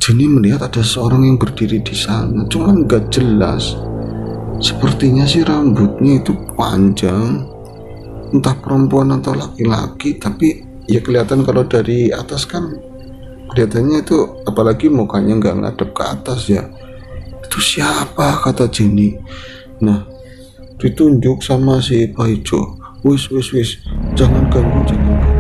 Jenny melihat ada seorang yang berdiri di sana, cuman gak jelas. Sepertinya sih rambutnya itu panjang, entah perempuan atau laki-laki, tapi ya kelihatan kalau dari atas kan kelihatannya itu, apalagi mukanya nggak ngadep ke atas ya. Itu siapa, kata Jenny. Nah, ditunjuk sama si Pak Ijo. Wis, jangan ganggu, jangan ganggu.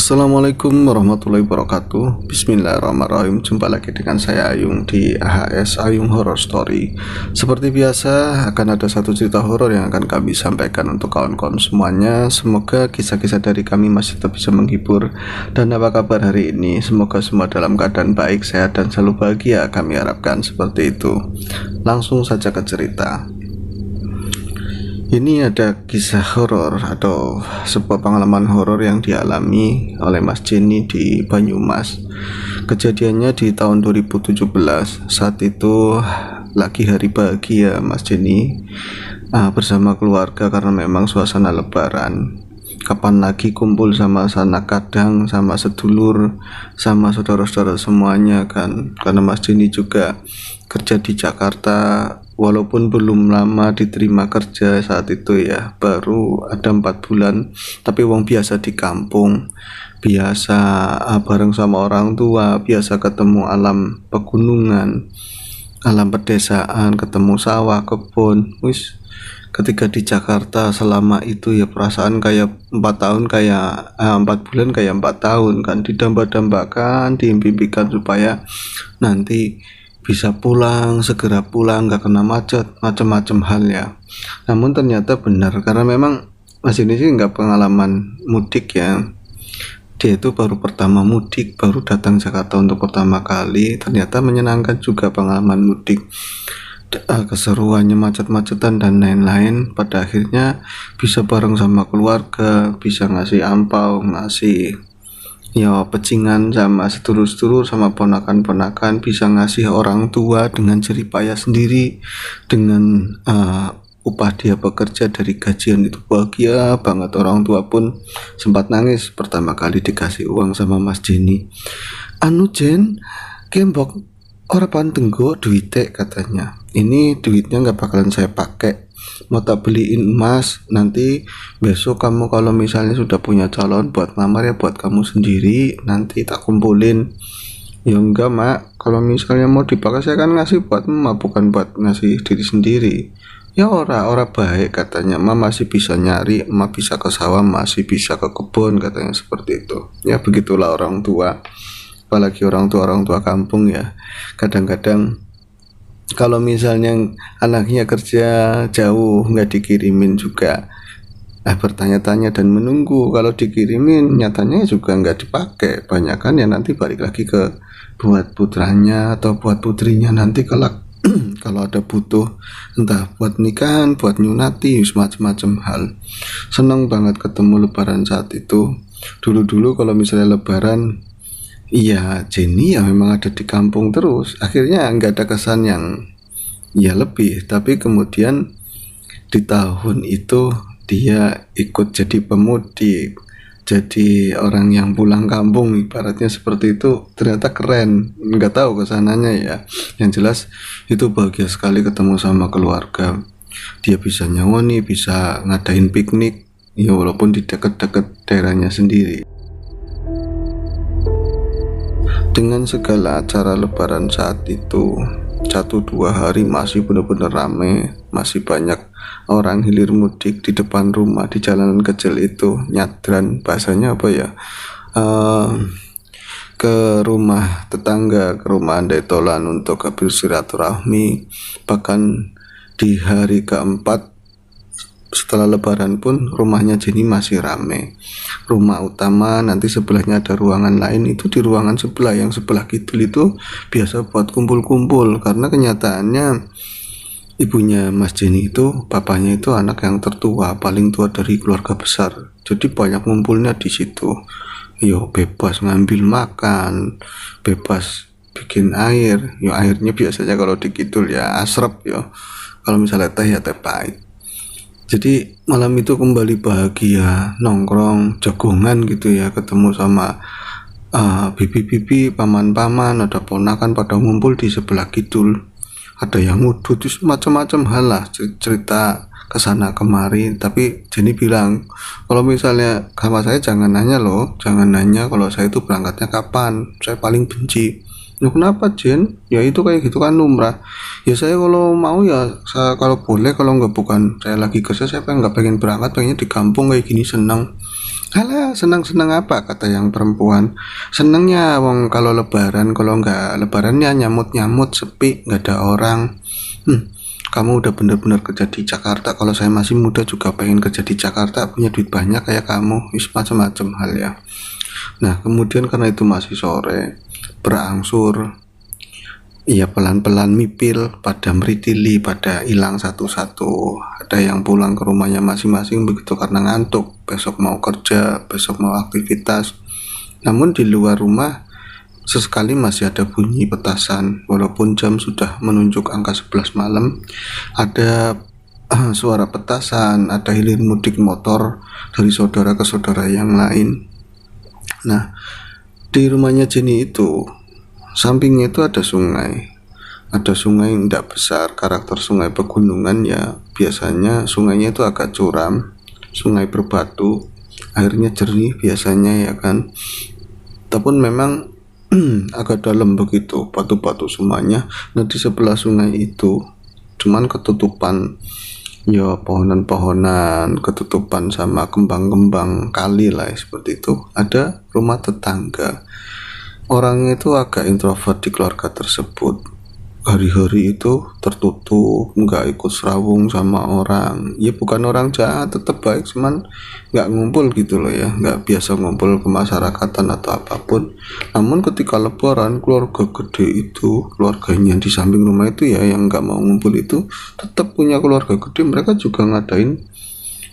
Assalamualaikum warahmatullahi wabarakatuh. Bismillahirrahmanirrahim. Jumpa lagi dengan saya Ayung di AHS Ayung Horror Story. Seperti biasa akan ada satu cerita horor yang akan kami sampaikan untuk kawan-kawan semuanya. Semoga kisah-kisah dari kami masih tetap bisa menghibur. Dan apa kabar hari ini? Semoga semua dalam keadaan baik, sehat, dan selalu bahagia. Kami harapkan seperti itu. Langsung saja ke cerita. Ini ada kisah horor atau sebuah pengalaman horor yang dialami oleh Mas Jenny di Banyumas. Kejadiannya di tahun 2017. Saat itu lagi hari bahagia Mas Jenny bersama keluarga karena memang suasana lebaran. Kapan lagi kumpul sama sanak kadang, sama sedulur, sama saudara-saudara semuanya kan. Karena Mas Jenny juga kerja di Jakarta, walaupun belum lama diterima kerja saat itu ya, baru ada 4 bulan, tapi wong biasa di kampung, biasa bareng sama orang tua, biasa ketemu alam pegunungan, alam pedesaan, ketemu sawah, kebun. Wis, ketika di Jakarta selama itu ya perasaan kayak 4 tahun, kayak 4 bulan kayak 4 tahun kan, didamba-dambakan, diimpikan supaya nanti bisa pulang, segera pulang, gak kena macet, macam-macam hal ya. Namun ternyata benar, karena memang Mas ini sih nggak pengalaman mudik ya. Dia itu baru pertama mudik, baru datang Jakarta untuk pertama kali. Ternyata menyenangkan juga pengalaman mudik. Keseruannya macet-macetan dan lain-lain. Pada akhirnya bisa bareng sama keluarga, bisa ngasih ampau, ngasih ya pecingan sama sedulur-sedulur, sama ponakan-ponakan, bisa ngasih orang tua dengan jeripaya sendiri, dengan upah dia bekerja dari gajian itu. Bahagia banget, orang tua pun sempat nangis pertama kali dikasih uang sama Mas Jenny. Anu Jen, kembok ora pantenggo duite, katanya. Ini duitnya nggak bakalan saya pakai, mau tak beliin emas, nanti besok kamu kalau misalnya sudah punya calon buat ngamar ya buat kamu sendiri, nanti tak kumpulin. Ya enggak mak, kalau misalnya mau dipakai saya kan ngasih buat emak, bukan buat ngasih diri sendiri. Ya ora baik, katanya. Emak masih bisa nyari, emak bisa ke sawah, masih bisa ke kebun, katanya seperti itu. Ya begitulah orang tua, apalagi orang tua kampung ya. Kadang-kadang kalau misalnya anaknya kerja jauh nggak dikirimin juga bertanya-tanya dan menunggu. Kalau dikirimin nyatanya juga nggak dipakai, banyak kan ya nanti balik lagi ke buat putranya atau buat putrinya nanti kelak kalau ada butuh, entah buat nikahan, buat nyunati, macam-macam hal. Seneng banget ketemu lebaran saat itu. Dulu kalau misalnya lebaran, iya Jenny ya memang ada di kampung terus. Akhirnya nggak ada kesan yang ya lebih. Tapi kemudian di tahun itu dia ikut jadi pemudik, jadi orang yang pulang kampung, ibaratnya seperti itu. Ternyata keren, nggak tahu kesananya ya. Yang jelas itu bahagia sekali ketemu sama keluarga. Dia bisa nyawoni, bisa ngadain piknik ya, walaupun di dekat-dekat daerahnya sendiri. Dengan segala acara lebaran saat itu, 1-2 hari masih benar-benar rame, masih banyak orang hilir mudik di depan rumah, di jalanan kecil itu, nyadran bahasanya apa ya, ke rumah tetangga, ke rumah andai tolan untuk bersilaturahmi. Bahkan di hari keempat setelah lebaran pun rumahnya Jenny masih rame. Rumah utama, nanti sebelahnya ada ruangan lain, itu di ruangan sebelah, yang sebelah kidul itu biasa buat kumpul-kumpul. Karena kenyataannya ibunya Mas Jenny itu, bapaknya itu anak yang tertua, paling tua dari keluarga besar. Jadi banyak ngumpulnya di situ. Yo bebas ngambil makan, bebas bikin air. Yo airnya biasanya kalau di kidul ya asrep yo. Kalau misalnya teh ya teh pahit. Jadi malam itu kembali bahagia, nongkrong, jagongan gitu ya, ketemu sama bibi-bibi, paman-paman, ada ponakan pada ngumpul di sebelah kidul. Ada yang ngudut, macam-macam hal lah, cerita kesana kemari. Tapi Jenny bilang kalau misalnya sama saya jangan nanya loh, jangan nanya kalau saya itu berangkatnya kapan, saya paling benci. Ya kenapa Jen? Ya itu kayak gitu kan lumrah. Ya saya kalau mau ya saya kalau boleh, kalau nggak bukan saya lagi kerja, saya pengen nggak pengen berangkat, pengennya di kampung kayak gini senang. Halah, senang-senang apa, kata yang perempuan. Senangnya wong kalau lebaran, kalau nggak lebarannya nyamut-nyamut, sepi, nggak ada orang. Kamu udah bener-bener kerja di Jakarta. Kalau saya masih muda juga pengen kerja di Jakarta, punya duit banyak kayak kamu. Macam-macam hal ya. Nah, kemudian karena itu masih sore, berangsur, iya pelan-pelan mipil, pada meritili, pada hilang satu-satu. Ada yang pulang ke rumahnya masing-masing begitu karena ngantuk, besok mau kerja, besok mau aktivitas. Namun di luar rumah sesekali masih ada bunyi petasan, walaupun jam sudah menunjuk angka 11 malam. Ada suara petasan, ada hilir mudik motor dari saudara ke saudara yang lain. Nah, di rumahnya Jenny itu sampingnya itu ada sungai. Ada sungai yang tidak besar, karakter sungai pegunungan ya biasanya sungainya itu agak curam, sungai berbatu, airnya jernih biasanya ya kan. Tapi memang agak dalam begitu, batu-batu semuanya. Nah di sebelah sungai itu cuman ketutupan ya pohonan-pohonan, ketutupan sama kembang-kembang kali lah seperti itu. Ada rumah tetangga, orangnya itu agak introvert di keluarga tersebut. Hari-hari itu tertutup, nggak ikut serawung sama orang. Ya bukan orang jahat, tetap baik, cuman nggak ngumpul gitu loh ya, nggak biasa ngumpul kemasyarakatan atau apapun. Namun ketika lebaran, keluarga gede itu, keluarganya di samping rumah itu ya yang nggak mau ngumpul itu tetap punya keluarga gede. Mereka juga ngadain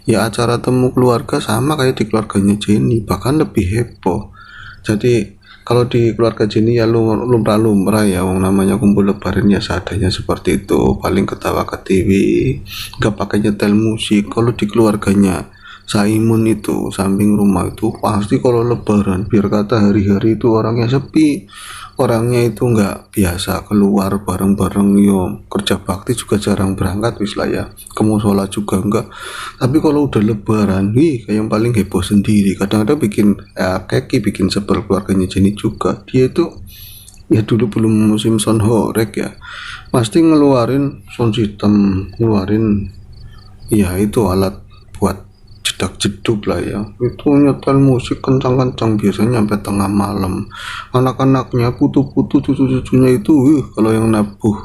ya acara temu keluarga sama kayak di keluarganya Jenny, bahkan lebih heboh. Jadi kalau di keluarga Jenny ya lumrah-lumrah ya, namanya kumpul lebaran ya seadanya seperti itu, paling ketawa ke TV, nggak pakai nyetel musik. Kalau di keluarganya Saimun itu samping rumah itu pasti kalau lebaran biar kata hari-hari itu orangnya sepi, orangnya itu nggak biasa keluar bareng-bareng. Yo kerja bakti juga jarang berangkat wis lah ya, ke musola juga enggak. Tapi kalau udah lebaran, kayak yang paling heboh sendiri. Kadang-kadang bikin keki, bikin sebel keluarganya Jenny juga. Dia itu ya dulu belum musim sound horeg ya, pasti ngeluarin sound system, ngeluarin ya itu alat buat jedak jeduk lah ya, itu nyetel musik kencang-kencang biasanya sampai tengah malam. Anak-anaknya, putu-putu, cucu-cucunya itu kalau yang nabuh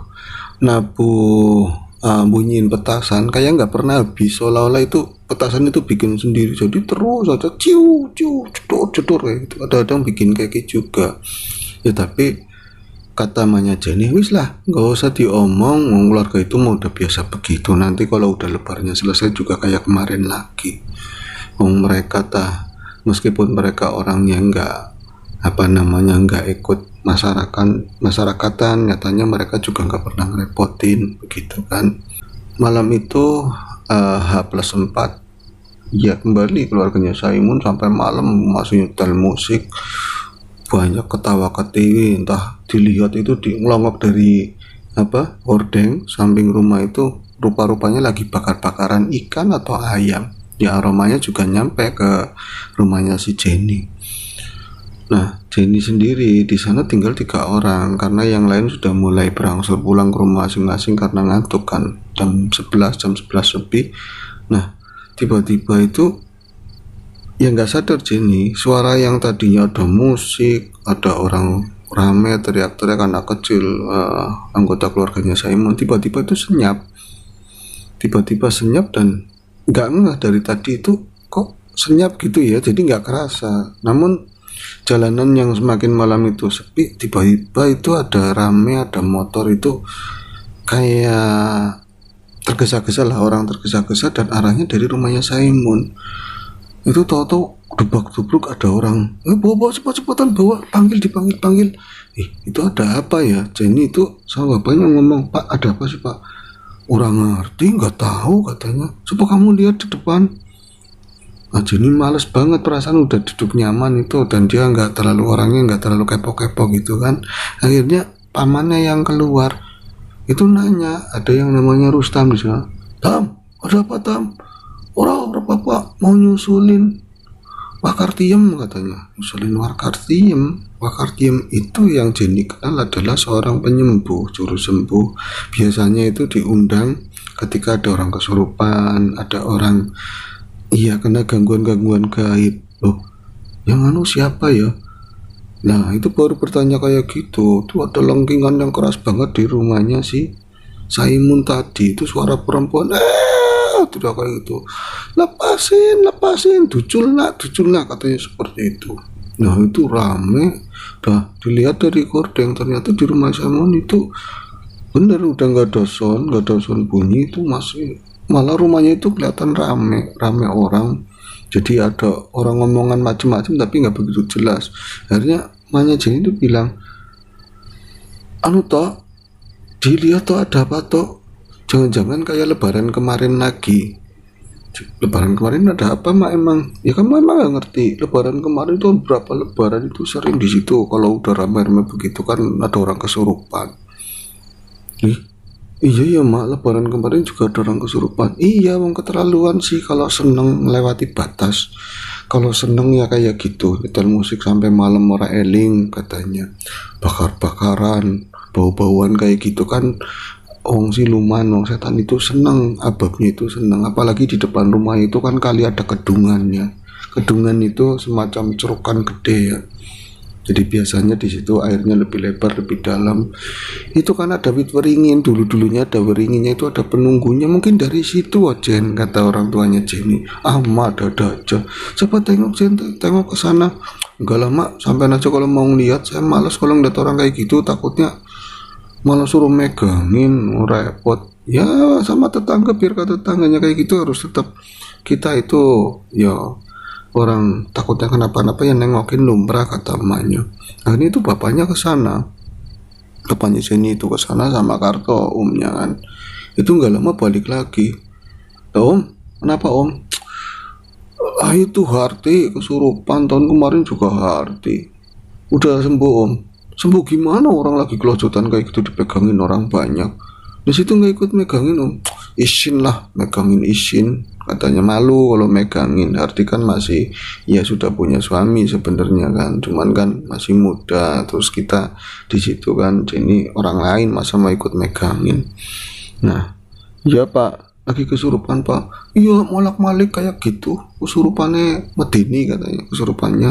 bunyiin petasan kayak nggak pernah habis, seolah-olah itu petasan itu bikin sendiri, jadi terus aja ciu ciu cedor cedor kayak gitu. Kadang-kadang bikin kayak gitu juga ya. Tapi kata mamanya Jenny, wis lah nggak usah diomong, keluarga itu mau udah biasa begitu, nanti kalau udah lebarnya selesai juga kayak kemarin lagi. Mereka meskipun mereka orangnya nggak ikut masyarakatan, nyatanya mereka juga nggak pernah ngerepotin begitu kan. Malam itu H+4 ya kembali keluarganya Saimun sampai malam masih nyetel musik, banyak ketawa ketiwi. Entah dilihat itu ngelongok dari hordeng samping rumah itu, rupa-rupanya lagi bakar-bakaran ikan atau ayam ya. Aromanya juga nyampe ke rumahnya si Jenny. Nah Jenny sendiri di sana tinggal 3 orang karena yang lain sudah mulai berangsur pulang ke rumah masing-masing karena ngantuk kan, jam 11 lebih. Nah tiba-tiba itu ya nggak sadar Jenny, suara yang tadinya ada musik, ada orang rame teriak-teriak anak kecil, anggota keluarganya Simon, tiba-tiba itu senyap dan nggak ngeh dari tadi itu kok senyap gitu ya, jadi nggak kerasa. Namun jalanan yang semakin malam itu sepi, tiba-tiba itu ada rame, ada motor itu kayak tergesa-gesa lah, orang tergesa-gesa dan arahnya dari rumahnya Simon. Itu tahu-tahu debak-debruk ada orang, bawa cepat-cepatan, bawa, dipanggil. Itu ada apa ya? Jenny itu sama bapaknya ngomong, Pak ada apa sih Pak? Orang ngerti, nggak tahu katanya, coba kamu lihat di depan. Jenny males banget, perasaan udah duduk nyaman itu, dan dia orangnya nggak terlalu kepo-kepo gitu kan. Akhirnya pamannya yang keluar itu nanya, ada yang namanya Rustam di sana. Tam, ada apa Tam? Orang bapak mau nyusulin Wakartiem katanya. Nyusulin Wakartiem itu yang Jenny kenal adalah seorang penyembuh, juru sembuh. Biasanya itu diundang ketika ada orang kesurupan, ada orang kena gangguan gaib. Loh, yang siapa ya? Nah itu baru bertanya kayak gitu. Tuh ada lengkingan yang keras banget di rumahnya si Simon tadi. Itu suara perempuan, tidak kayak gitu. Lepasin, tucul nak katanya seperti itu. Nah itu rame. Dah dilihat dari gorden, ternyata di rumah Simon itu bener udah nggak ada sound bunyi, itu masih, malah rumahnya itu kelihatan rame orang. Jadi ada orang ngomongan macam-macam tapi nggak begitu jelas. Akhirnya Manya Jenny itu bilang, toh dilihat toh ada apa toh, jangan-jangan kayak lebaran kemarin lagi. Lebaran kemarin ada apa mak emang? Ya kamu emang gak ngerti, lebaran kemarin itu berapa lebaran itu sering di situ kalau udah ramai-ramai begitu kan ada orang kesurupan. Iya ya mak, lebaran kemarin juga ada orang kesurupan. Iya wong keterlaluan sih kalau seneng melewati batas. Kalau seneng ya kayak gitu, nyetel musik sampai malam ora eling katanya, bakar-bakaran, bau-bauan kayak gitu kan. Wong siluman, wong setan itu seneng, ababnya itu seneng. Apalagi di depan rumah itu kan kali ada kedungannya. Kedungan itu semacam cerukan gede ya. Jadi biasanya di situ airnya lebih lebar, lebih dalam. Itu kan ada wit weringin, dulunya ada weringinnya, itu ada penunggunya. Mungkin dari situ Jen, kata orang tuanya Jenny. Ada aja. Coba tengok Jen, tengok ke sana. Enggak lama, sampai aja kalau mau ngeliat, saya malas kalau ngeliat orang kayak gitu, takutnya malah suruh megangin, repot. Ya sama tetangga, biar kata tetangganya kayak gitu, harus tetap kita itu ya orang takutnya kenapa-napa yang nengokin lumrah, kata emaknya. Nah ini tuh bapaknya ke sana, bapaknya Jenny itu ke sana sama Karto, omnya kan. Itu nggak lama balik lagi. Om, kenapa om? Itu Harti kesurupan tahun kemarin juga Harti. Udah sembuh om. Sembuh gimana, orang lagi kelojotan kayak gitu dipegangin orang banyak. Di situ nggak ikut megangin om. Isin lah, megangin isin. Katanya malu kalau megangin. Arti kan masih ya sudah punya suami sebenarnya kan, cuman kan masih muda. Terus kita di situ kan, jadi orang lain masa mau ikut megangin. Nah ya pak, lagi kesurupan pak. Iya molak-malik kayak gitu, kesurupannya medeni katanya, kesurupannya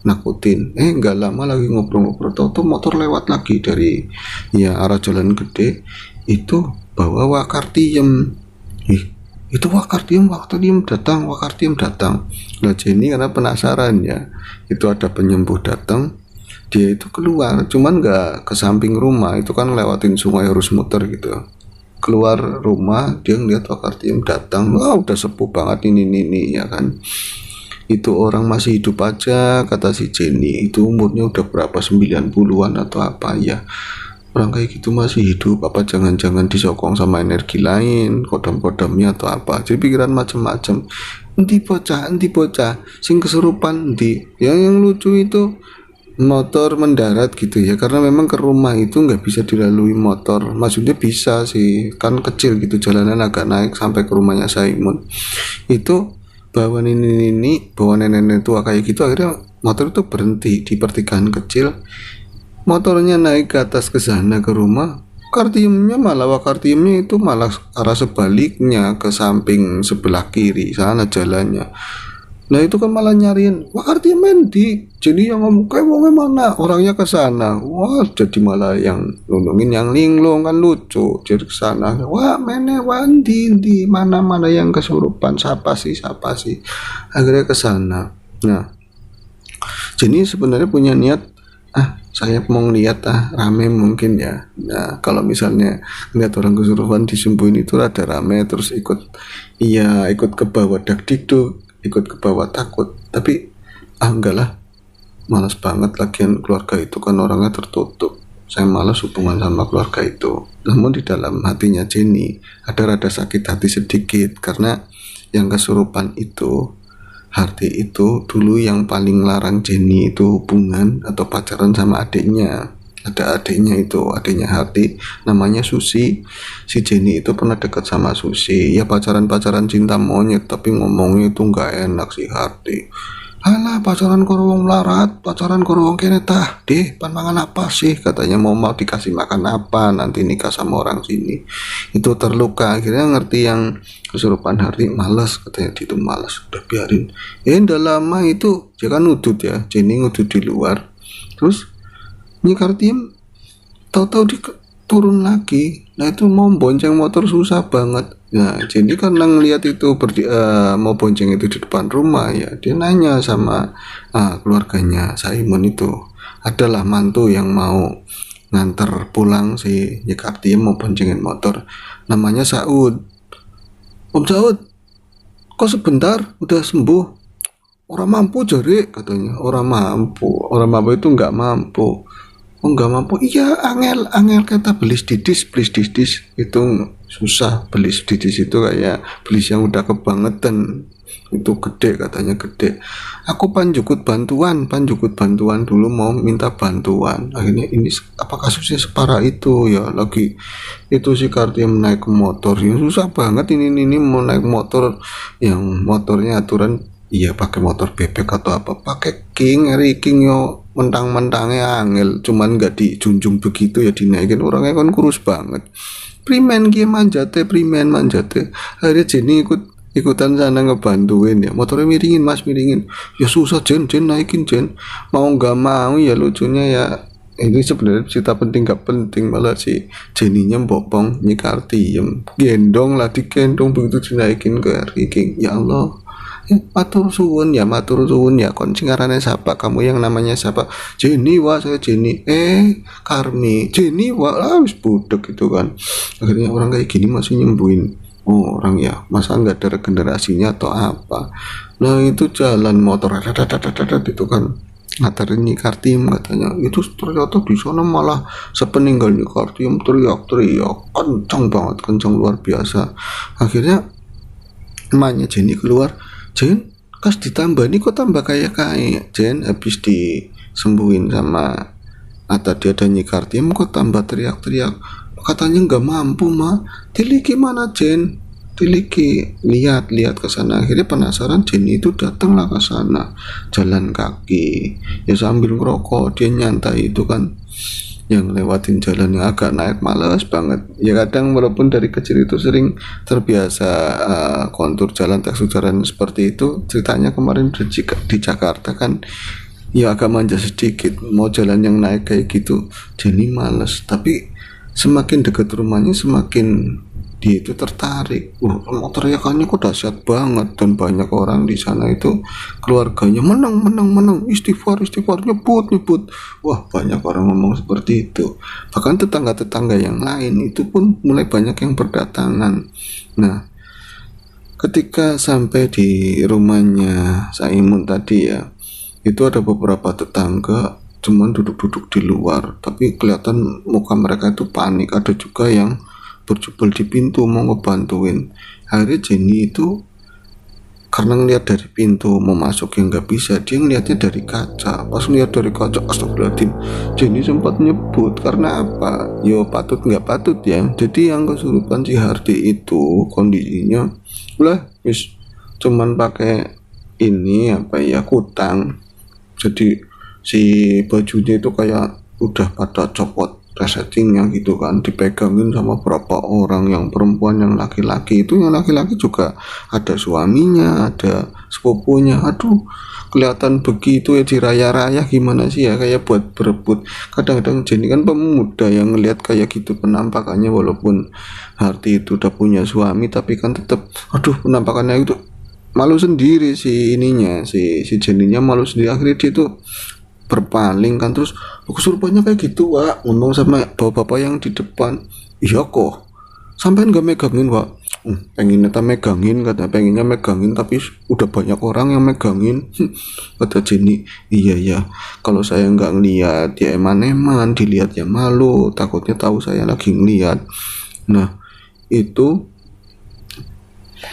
nakutin. Nggak lama lagi ngobrol-ngobrol, tahu motor lewat lagi dari arah jalan gede itu, bawa Wakartiem. Itu Wakartiem datang. Nah Jenny karena penasaran ya, itu ada penyembuh datang, dia itu keluar, cuman nggak ke samping rumah, itu kan lewatin sungai harus muter gitu. Keluar rumah dia ngeliat Wakartiem datang, udah sepuh banget ini ya kan. Itu orang masih hidup aja, kata si Jenny. Itu umurnya udah berapa, 90-an atau apa ya. Orang kayak gitu masih hidup, apa jangan-jangan disokong sama energi lain, kodam-kodamnya atau apa. Jadi pikiran macam-macam. Enti bocah sing kesurupan di. Yang lucu itu motor mendarat gitu ya, karena memang ke rumah itu nggak bisa dilalui motor. Maksudnya bisa sih, kan kecil gitu, jalanan agak naik sampai ke rumahnya Simon. Itu bawa nenek tua kayak gitu, akhirnya motor itu berhenti di pertigaan kecil. Motornya naik ke atas ke sana ke rumah, Wakartiemnya itu malah arah sebaliknya ke samping sebelah kiri sana jalannya. Nah itu kan malah nyariin Wakartiem di, jadi yang ngomong kayak wongnya mana, orangnya ke sana. Wah jadi malah yang nunungin yang linglung, kan lucu. Jadi ke sana, wah mene wandi di mana yang kesurupan, siapa sih akhirnya ke sana. Nah jadi sebenarnya punya niat saya mau ngeliat rame mungkin ya. Nah kalau misalnya ngeliat orang kesurupan disembuhin itu rada rame, terus ikut ke bawah dikduk, ikut ke bawah takut. Tapi enggak lah, malas banget, lagian keluarga itu kan orangnya tertutup. Saya malas hubungan sama keluarga itu. Namun di dalam hatinya Jenny ada rada sakit hati sedikit, karena yang kesurupan itu, Harti itu dulu yang paling larang Jenny itu hubungan atau pacaran sama adiknya. Ada adiknya itu, adiknya Harti, namanya Susi. Si Jenny itu pernah dekat sama Susi, ya pacaran cinta monyet, tapi ngomongnya itu nggak enak si Harti. Alah, pacaran karo wong melarat, pacaran karo wong kene tah, deh, pan mangan apa sih? Katanya mau dikasih makan apa, nanti nikah sama orang sini. Itu terluka, akhirnya ngerti yang kesurupan Harti, males, katanya itu males, udah biarin. Udah lama itu, dia kan ngudut ya, Jenny ngudut di luar. Terus, nyikar tiem, tahu-tahu turun lagi. Nah itu mau bonceng motor susah banget. Nah jadi karena ngelihat itu mau bonceng itu di depan rumah ya, dia nanya sama keluarganya Saimun itu, adalah mantu yang mau nganter pulang si Yekarti mau boncengin motor, namanya Saud. Om Saud, kok sebentar udah sembuh? Orang mampu jari, katanya. Orang mampu itu nggak mampu. Oh nggak mampu, iya angel kata beli didis itu susah. Beli didis itu kayak beli yang udah kebangetan, itu gede, katanya gede. Aku panjukut bantuan dulu, mau minta bantuan. Akhirnya ini apa kasusnya separah itu ya, lagi itu si Kartiem naik motor ya susah banget, ini mau naik motor yang motornya aturan iya pakai motor bebek atau apa, pakai King yo, mentang-mentangnya angel, cuman nggak dijunjung begitu ya, dinaikin. Orangnya kan kurus banget, primen manjate. Akhirnya Jenny ikutan sana ngebantuin ya, motornya miringin ya susah. Jen naikin, mau nggak mau ya. Lucunya ya ini sebenarnya cerita penting gak penting, malah si Jenny-nya bopong Nyikarti gendong lah, digendong begitu dinaikin ke King. Ya Allah, matur suwun ya, kon singarane siapa, kamu yang namanya siapa? Jenny, wah saya Jenny. Karmi, Jenny, wah wis budek gitu kan. Akhirnya orang kayak gini masih nyembuhin orang ya, masa nggak ada regenerasinya atau apa? Nah itu jalan motor itu kan ngatarin Nyikartim, katanya itu ternyata di sana malah sepeninggal Nyikartim teriak kencang luar biasa. Akhirnya emaknya Jenny keluar, Jen kas ditambah nih, kok tambah kayak Jen habis disembuhin sama tadi ada Nyikartim kok tambah teriak, katanya nggak mampu mah. Tiliki mana Jen, tiliki, lihat ke sana. Akhirnya penasaran, Jen itu datanglah ke sana jalan kaki ya sambil ngerokok, dia nyantai itu kan, yang lewatin jalan yang agak naik, males banget ya. Kadang walaupun dari kecil itu sering terbiasa kontur jalan, tekstur jalan seperti itu, ceritanya kemarin di Jakarta kan ya agak manja sedikit, mau jalan yang naik kayak gitu jadi males. Tapi semakin dekat rumahnya semakin dia itu tertarik. Teriakannya kok dahsyat banget, dan banyak orang di sana itu keluarganya menang, istighfar, nyebut. Wah banyak orang ngomong seperti itu. Bahkan tetangga yang lain itu pun mulai banyak yang berdatangan. Nah ketika sampai di rumahnya Saimun tadi ya, itu ada beberapa tetangga cuman duduk di luar, tapi kelihatan muka mereka itu panik. Ada juga yang berjubel di pintu mau ngebantuin. Akhirnya Jenny itu karena ngeliat dari pintu mau masuk yang nggak bisa, dia ngeliatnya dari kaca. Pas ngeliat dari kaca, astagfirullahaladzim, Jenny sempat nyebut. Karena apa? Yo patut nggak patut ya. Jadi yang kesurupan si Hardi itu kondisinya lah wis cuman pakai ini apa ya, kutang. Jadi si bajunya itu kayak udah pada copot resettingnya gitu kan, dipegangin sama berapa orang, yang perempuan, yang laki-laki. Itu yang laki-laki juga ada suaminya, ada sepupunya. Aduh kelihatan begitu ya, diraya-raya gimana sih ya, kayak buat berebut. Kadang-kadang Jenny kan pemuda yang ngelihat kayak gitu penampakannya, walaupun Harti itu udah punya suami, tapi kan tetap aduh penampakannya itu malu sendiri si Jenny-nya malu sendiri. Akhirnya dia tuh berpaling kan, terus kesurupannya kayak gitu Wak, ngomong sama bapak-bapak yang di depan. Iya kok sampai nggak megangin Wak. Pengennya tak megangin, kata pengennya megangin tapi udah banyak orang yang megangin. Kata Jenny, iya ya, kalau saya nggak ngeliat ya eman-eman, dilihat ya malu, takutnya tahu saya lagi ngeliat. Nah itu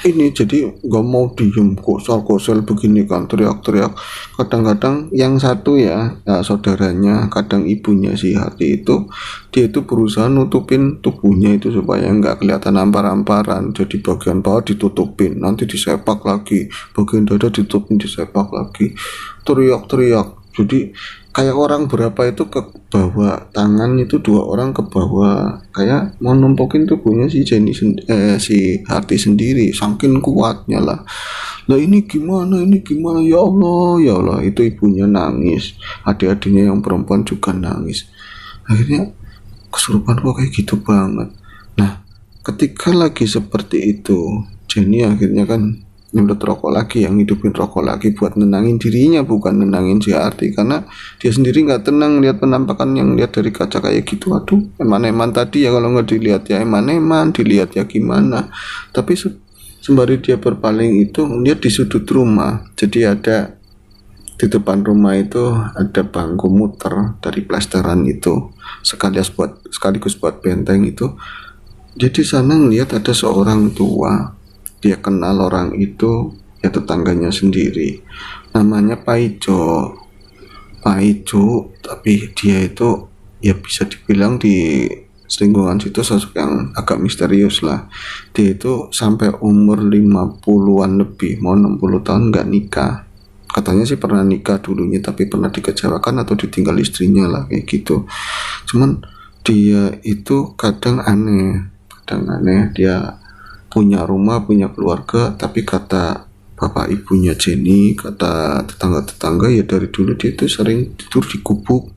ini jadi nggak mau diem, kosel begini kan, teriak-teriak. Kadang-kadang yang satu ya, saudaranya, kadang ibunya si Hati itu, dia itu berusaha nutupin tubuhnya itu supaya nggak kelihatan ampar-amparan. Jadi bagian bawah ditutupin, nanti disepak lagi, bagian dada ditutupin, disepak lagi, teriak-teriak. Jadi kayak orang berapa itu ke bawah, tangan itu 2 orang ke bawah, kayak mau numpukin tubuhnya si si Hati sendiri, saking kuatnya lah. Ini gimana, ya Allah, itu ibunya nangis, adik-adiknya yang perempuan juga nangis. Akhirnya kesurupan kok kayak gitu banget. Nah ketika lagi seperti itu, Jenny akhirnya kan nyemprot rokok lagi, yang hidupin rokok lagi buat nenangin dirinya, bukan nenangin si Arti, karena dia sendiri nggak tenang lihat penampakan yang lihat dari kaca kayak gitu. Aduh, eman-eman tadi ya, kalau nggak dilihat ya eman-eman, dilihat ya gimana. Tapi sembari dia berpaling itu, lihat di sudut rumah, jadi ada di depan rumah itu ada bangku muter dari plesteran itu, sekaligus buat benteng itu. Jadi sana ngelihat ada seorang tua, dia kenal orang itu, ya tetangganya sendiri, namanya Pak Ijo. Tapi dia itu ya bisa dibilang di lingkungan situ sosok yang agak misterius lah. Dia itu sampai umur 50-an lebih, mau 60 tahun nggak nikah. Katanya sih pernah nikah dulunya, tapi pernah dikecewakan atau ditinggal istrinya lah, kayak gitu. Cuman dia itu kadang aneh, dia punya rumah, punya keluarga, tapi kata bapak ibunya Jenny, kata tetangga-tetangga ya dari dulu dia itu sering tidur di gubuk.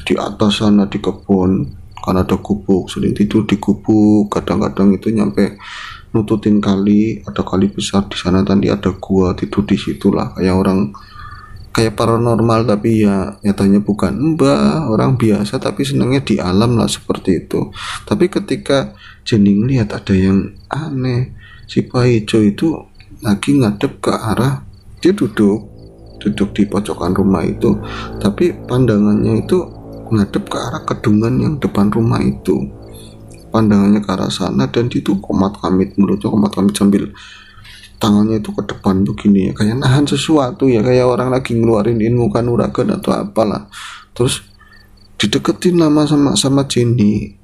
Di atas sana di kebun kan ada gubuk, sering tidur di gubuk. Kadang-kadang itu nyampe nututin kali, ada kali besar di sana, tadi ada gua, tidur di situlah, kayak orang kayak paranormal, tapi ya nyatanya bukan mbah, orang biasa tapi senangnya di alam lah, seperti itu. Tapi ketika Jenny lihat ada yang aneh, si Pak Ijo itu lagi ngadep ke arah, dia duduk di pojokan rumah itu, tapi pandangannya itu ngadep ke arah kedungan yang depan rumah itu, pandangannya ke arah sana, dan dia tuh komat kamit, mulutnya komat kamit sambil tangannya itu ke depan begini ya, kayak nahan sesuatu ya, kayak orang lagi ngeluarin ilmu kanuragan atau apalah. Terus dideketin lama sama Jenny.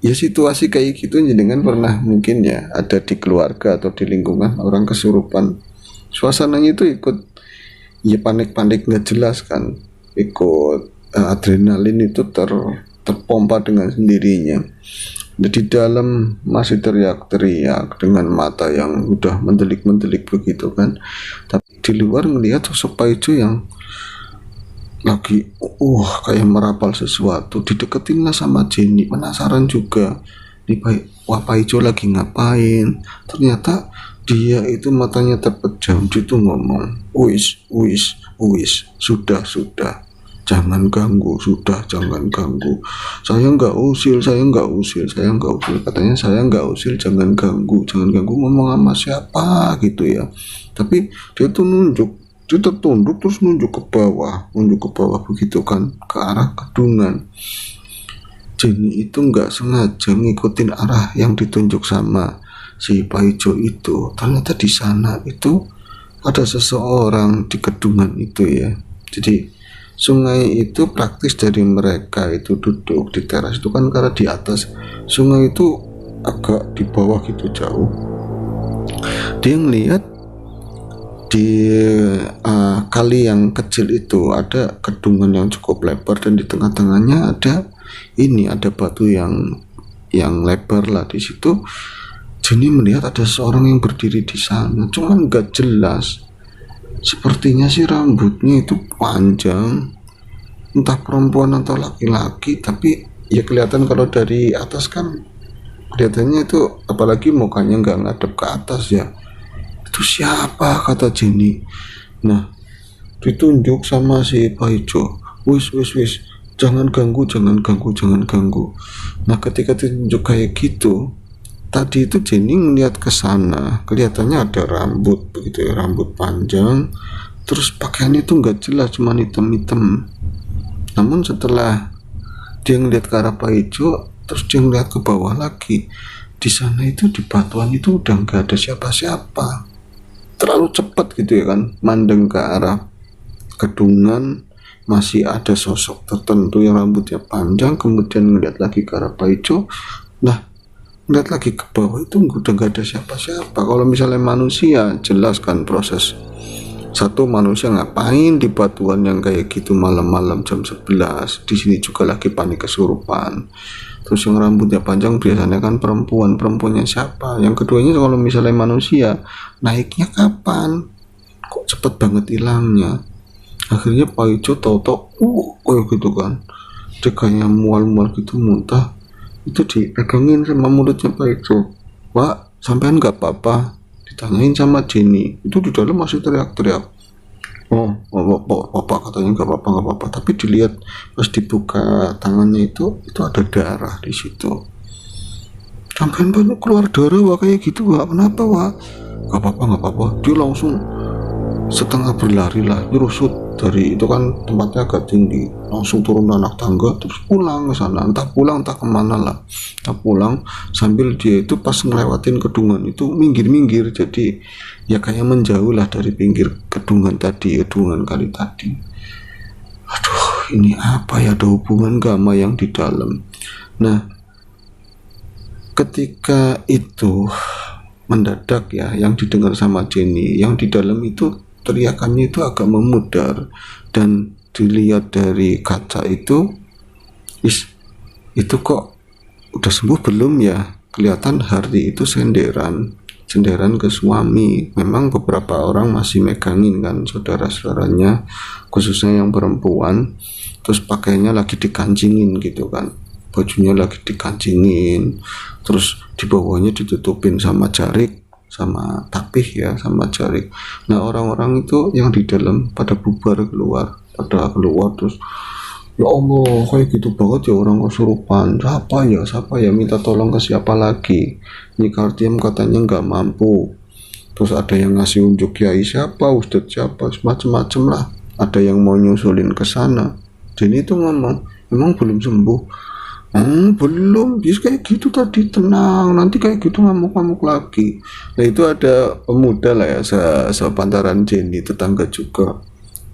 Ya situasi kayak gitu jenengan pernah mungkin ya ada di keluarga atau di lingkungan orang kesurupan, suasananya itu ikut ya panik-panik nggak jelas kan, ikut adrenalin itu terpompa dengan sendirinya. Di dalam masih teriak-teriak dengan mata yang udah mendelik-mendelik begitu kan, tapi di luar ngelihat sosok Pak Ijo yang lagi kayak merapal sesuatu. Dideketin lah sama Jenny, penasaran juga nih Pak Ijo lagi ngapain. Ternyata dia itu matanya terpejam, dia tuh ngomong, wis, sudah, jangan ganggu, jangan ganggu, saya nggak usil, katanya, saya nggak usil, jangan ganggu, ngomong sama siapa gitu ya. Tapi dia tuh dia tertunduk terus nunjuk ke bawah begitu kan, ke arah kedungan. Jenny itu nggak sengaja ngikutin arah yang ditunjuk sama si Pak Ijo itu. Ternyata di sana itu ada seseorang di kedungan itu ya. Jadi sungai itu praktis dari mereka itu duduk di teras itu kan, karena di atas sungai itu agak di bawah gitu jauh. Dia ngelihat di kali yang kecil itu ada kedungan yang cukup lebar, dan di tengah-tengahnya ada batu yang lebar lah. Di situ Jenny melihat ada seorang yang berdiri di sana, cuman nggak jelas. Sepertinya sih rambutnya itu panjang, entah perempuan atau laki-laki, tapi ya kelihatan kalau dari atas kan kelihatannya itu, apalagi mukanya nggak ngadep ke atas ya. Itu siapa, kata Jenny. Nah ditunjuk sama si Pak Ijo, wis, jangan ganggu, jangan ganggu. Nah ketika ditunjuk kayak gitu, tadi itu Jenny ngeliat ke sana, kelihatannya ada rambut begitu ya, rambut panjang, terus pakaiannya itu nggak jelas, cuma hitam-hitam. Namun setelah dia ngeliat ke arah Pak Ijo, terus dia ngeliat ke bawah lagi, di sana itu di batuan itu udah nggak ada siapa-siapa. Terlalu cepat gitu ya kan, mandeng ke arah kedungan, masih ada sosok tertentu yang rambutnya panjang, kemudian ngeliat lagi ke arah Pak Ijo. Nah ngeliat lagi ke bawah itu udah gak ada siapa-siapa. Kalau misalnya manusia, jelas kan proses. Satu, manusia ngapain di batuan yang kayak gitu malam-malam jam 11. Di sini juga lagi panik kesurupan. Terus yang rambutnya panjang biasanya kan perempuannya siapa? Yang keduanya kalau misalnya manusia, naiknya kapan? Kok cepet banget hilangnya? Akhirnya Pak Ijo tau-tau kayak gitu kan, dia kayak mual-mual gitu, muntah. Itu dipegangin sama mulutnya Pak Ijo. Pak, sampean nggak apa-apa? Ditanyain sama Jenny. Itu di dalam masih teriak-teriak. Oh, apa katanya nggak apa-apa. Tapi dilihat pas dibuka tangannya itu ada darah di situ. Sampean banyak keluar darah wah kayak gitu wah, kenapa wah? Nggak apa-apa. Dia langsung setengah berlari lah, nyerusut dari itu kan tempatnya agak tinggi, langsung turun anak tangga terus pulang ke sana, entah pulang entah kemana lah, entah pulang sambil dia itu pas ngelewatin kedungan itu minggir, jadi ya kayak menjauh lah dari pinggir kedungan kali tadi. Aduh, ini apa ya, ada hubungan gak sama yang di dalam. Nah ketika itu mendadak ya, yang didengar sama Jenny, yang di dalam itu teriakannya itu agak memudar, dan dilihat dari kaca itu kok udah sembuh belum ya, kelihatan Hardi itu senderan ke suami. Memang beberapa orang masih megangin kan saudara-saudaranya, khususnya yang perempuan, terus pakainya lagi dikancingin gitu kan, bajunya lagi dikancingin, terus di bawahnya ditutupin sama jarik, sama tapih ya, sama jarik. Nah orang-orang itu yang di dalam pada bubar keluar terus ya Allah kayak gitu banget ya, orang kesurupan. Siapa ya minta tolong ke siapa lagi, Nikartiam katanya nggak mampu, terus ada yang ngasih unjuk kiai siapa, ustadz siapa, macem-macem lah, ada yang mau nyusulin ke sana. Jadi itu ngomong emang belum sembuh. Belum, dia kayak gitu tadi, tenang, nanti kayak gitu ngamuk-ngamuk lagi. Nah itu ada pemuda lah ya, sepantaran Jenny, tetangga juga.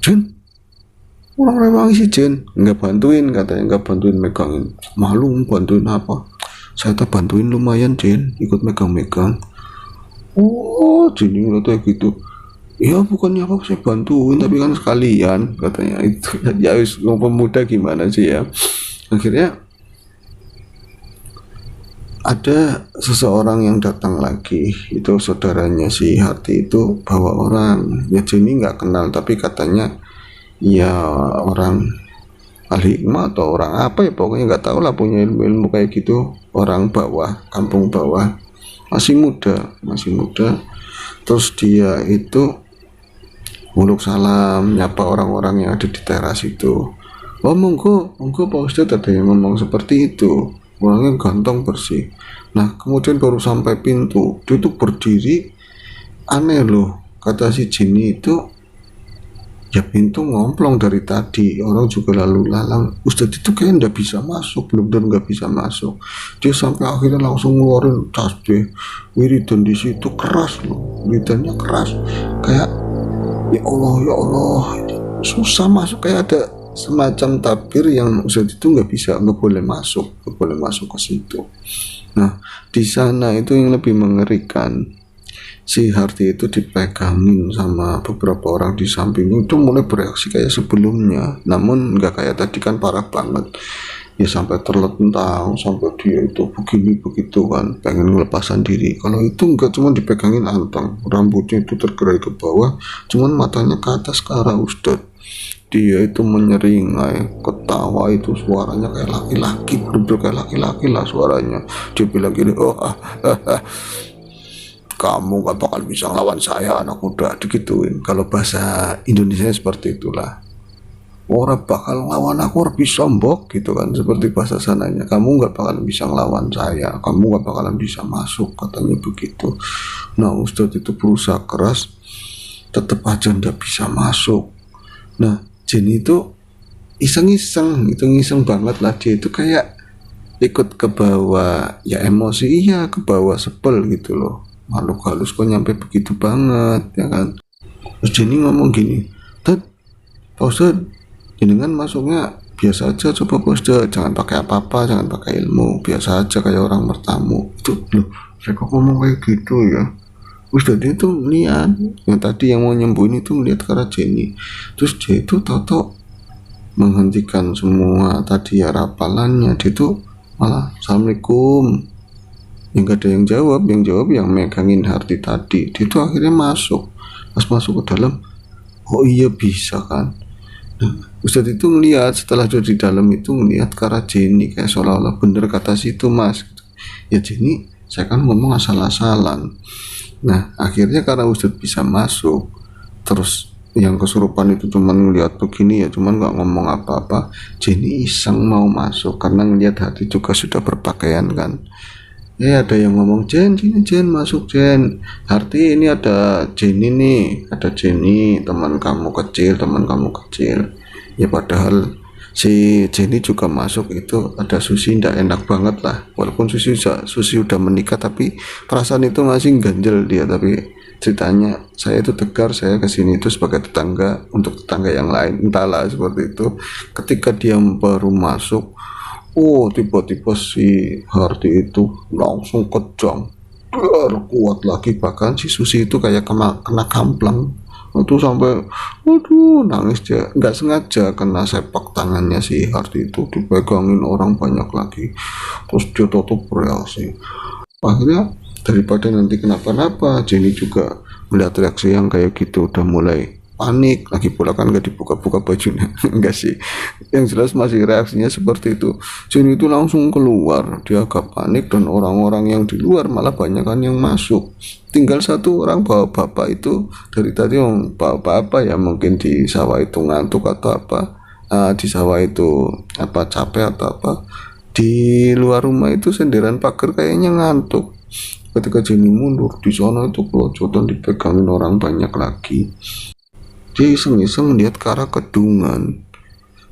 Jen, orang memang si Jen nggak bantuin, katanya nggak bantuin megangin. Malu bantuin apa? Saya tak bantuin lumayan Jen, ikut megang-megang. Oh Jenny udah kayak gitu. Ya bukannya apa saya bantuin, tapi kan sekalian katanya. Itu ya wis, pemuda gimana sih ya. Akhirnya ada seseorang yang datang lagi, itu saudaranya si Harti itu bawa orang, ya Jenny nggak kenal tapi katanya ya orang ahli hikmah atau orang apa ya, pokoknya nggak tahu lah, punya ilmu kayak gitu, orang bawah, kampung bawah, masih muda. Terus dia itu muluk salam, nyapa orang-orang yang ada di teras itu. Oh monggo Pak Ustadz, ada yang ngomong seperti itu. Orangnya ganteng bersih. Nah kemudian baru sampai pintu, dia tuh berdiri, aneh loh, kata si Jenny itu, ya pintu ngomplong dari tadi, orang juga lalu lalang. Ustadz itu kayak nggak bisa masuk, benar-benar nggak bisa masuk. Dia sampai akhirnya langsung ngeluarin tasbih, wiridan di situ keras loh, wiridannya keras, kayak ya Allah, susah masuk, kayak ada semacam tabir yang Ustadz itu nggak boleh masuk ke situ. Nah di sana itu yang lebih mengerikan, si Harti itu dipegangin sama beberapa orang di samping, itu mulai bereaksi kayak sebelumnya, namun nggak kayak tadi kan parah banget ya, sampai terlentang, sampai dia itu begini begitu kan, pengen ngelepasan diri. Kalau itu nggak, cuma dipegangin anteng, rambutnya itu tergerai ke bawah, cuman matanya ke atas ke arah Ustadz. Dia itu menyeringai, ketawa, itu suaranya kayak laki-laki, bener-bener kayak laki-laki lah suaranya. Dia bilang gini, kamu gak bakal bisa ngelawan saya anak muda, digituin. Kalau bahasa Indonesia seperti itulah. orang bakal lawan aku, orang bisa mbok gitu kan, seperti bahasa sananya, kamu nggak bakalan bisa ngelawan saya, kamu nggak bakalan bisa masuk, katanya begitu. Nah Ustadz itu berusaha keras, tetap aja nggak bisa masuk. Nah Jenny itu iseng-iseng, itu ngiseng banget lah, dia itu kayak ikut ke bawah ya, emosi, iya ke bawah, sebel gitu loh, makhluk halus kok nyampe begitu banget ya kan. Terus Jenny ngomong gini, Tad, Pak Ustadz, jenengan masuknya biasa aja, coba Pak Ustadz, jangan pakai apa-apa, jangan pakai ilmu, biasa aja kayak orang bertamu. Itu loh, saya kok ngomong kayak gitu ya. Ustadz itu lihat yang tadi yang mau nyembuhin itu ngeliat ke arah Jenny, terus dia itu tato menghentikan semua tadi ya rapalannya, dia itu malah assalamualaikum, yang gak ada yang jawab, yang megangin Harti tadi. Dia itu akhirnya masuk, pas masuk ke dalam, oh iya bisa kan. Nah, Ustadz itu ngeliat setelah dia di dalam itu, ngeliat ke arah Jenny kayak seolah-olah bener kata situ mas, ya Jenny saya kan ngomong asal-asalan. Nah akhirnya karena Ustadz bisa masuk, terus yang kesurupan itu cuman ngeliat begini ya, cuman nggak ngomong apa-apa. Jenny iseng mau masuk karena ngeliat Hati juga sudah berpakaian kan. Ada yang ngomong, Jen, sini Jen, masuk Jen. Harti ini ada Jenny nih, ada Jenny, teman kamu kecil. Ya padahal si Jenny juga masuk itu ada Susi, ndak enak banget lah. Walaupun Susi udah menikah, tapi perasaan itu masih ganjel dia. Tapi ceritanya saya itu tegar, saya kesini itu sebagai tetangga untuk tetangga yang lain, entahlah seperti itu. Ketika dia baru masuk, oh tiba-tiba si Hardi itu langsung kejang, kuat lagi, bahkan si Susi itu kayak kena kamplang itu sampai waduh nangis. Dia nggak sengaja kena sepak tangannya si Hardi itu, dipegangin orang banyak lagi, terus dia tutup bereaksi. Akhirnya daripada nanti kenapa-napa, Jenny juga melihat reaksi yang kayak gitu udah mulai panik. Lagi pula kan gak dibuka-buka bajunya enggak sih, yang jelas masih reaksinya seperti itu. Jenny itu langsung keluar, dia agak panik, dan orang-orang yang di luar malah banyak kan yang masuk. Tinggal satu orang bawa bapak itu, dari tadi yang bawa bapak ya mungkin di sawah itu ngantuk atau apa, di sawah itu apa capek atau apa. Di luar rumah itu senderan pagar kayaknya ngantuk. Ketika Jenny mundur, di sana itu kelojotan dipegangin orang banyak lagi. Dia iseng-iseng lihat ke arah kedungan.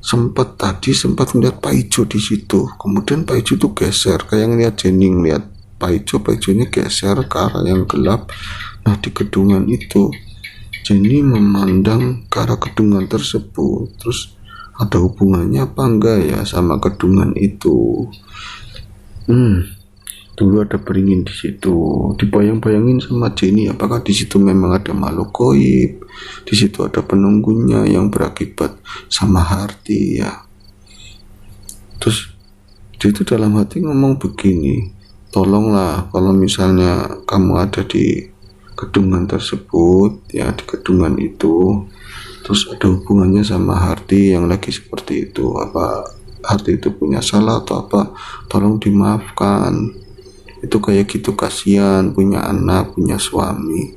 Sempat ngeliat Pak Ijo di situ. Kemudian Pak Ijo tuh geser, kayak ngeliat Jenny ngeliat Pak Ijonya geser ke arah yang gelap. Nah di kedungan itu Jenny memandang ke arah kedungan tersebut. Terus ada hubungannya apa enggak ya sama kedungan itu? Dulu ada beringin di situ, dibayang-bayangin sama Jenny, apakah di situ memang ada makhluk goib, di situ ada penunggunya yang berakibat sama Harti ya. Terus dia itu dalam hati ngomong begini, tolonglah kalau misalnya kamu ada di kedungan tersebut ya, di kedungan itu, terus ada hubungannya sama Harti yang lagi seperti itu, apa Harti itu punya salah atau apa, tolong dimaafkan. Itu kayak gitu, kasihan punya anak, punya suami.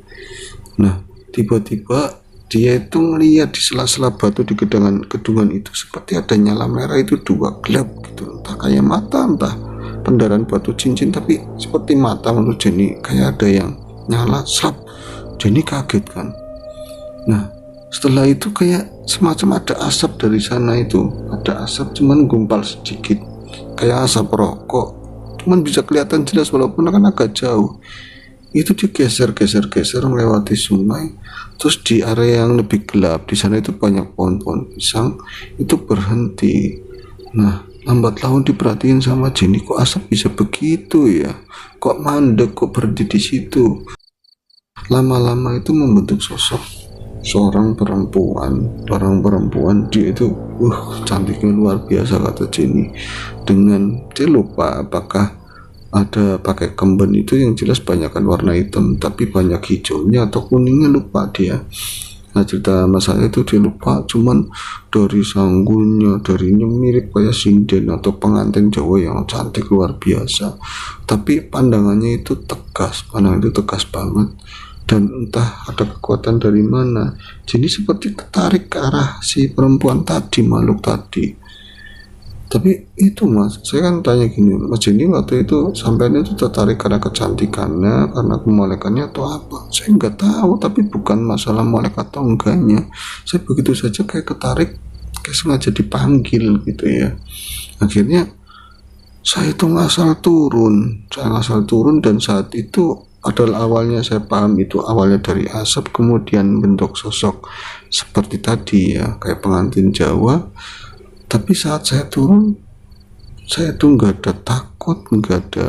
Nah tiba-tiba dia itu ngeliat di sela-sela batu di kedungan itu seperti ada nyala merah itu, dua gelap gitu, entah kayak mata, entah pendaran batu cincin, tapi seperti mata menurut Jenny, kayak ada yang nyala slap. Jenny kaget kan. Nah setelah itu kayak semacam ada asap dari sana itu, ada asap cuman gumpal sedikit kayak asap rokok, cuman bisa kelihatan jelas walaupun kan agak jauh. Itu dia geser melewati sungai, terus di area yang lebih gelap di sana itu banyak pohon-pohon pisang itu berhenti. Nah lambat laun diperhatiin sama Jenny, kok asap bisa begitu ya, kok mandek, kok berhenti di situ. Lama-lama itu membentuk sosok seorang perempuan, dia itu cantiknya luar biasa kata Jenny. Dengan dia lupa apakah ada pakai kemben itu, yang jelas banyakkan warna hitam tapi banyak hijaunya atau kuningnya, lupa dia. Nah cerita masalah itu dia lupa, cuman dari sanggulnya, darinya mirip kayak sinden atau pengantin Jawa yang cantik luar biasa, tapi pandangannya itu tegas banget. dan entah ada kekuatan dari mana. Jadi seperti tertarik ke arah si perempuan tadi, makhluk tadi. Tapi itu mas, saya kan tanya gini, Mas Jenny waktu itu sampai itu tertarik karena kecantikannya, karena kemolekannya atau apa? Saya nggak tahu, tapi bukan masalah molek atau enggaknya. Saya begitu saja kayak tertarik, kayak sengaja dipanggil gitu ya. Akhirnya saya itu ngasal turun, dan saat itu adalah awalnya saya paham itu awalnya dari asap, kemudian bentuk sosok seperti tadi ya, kayak pengantin Jawa. Tapi saat saya turun, saya tuh nggak ada takut, nggak ada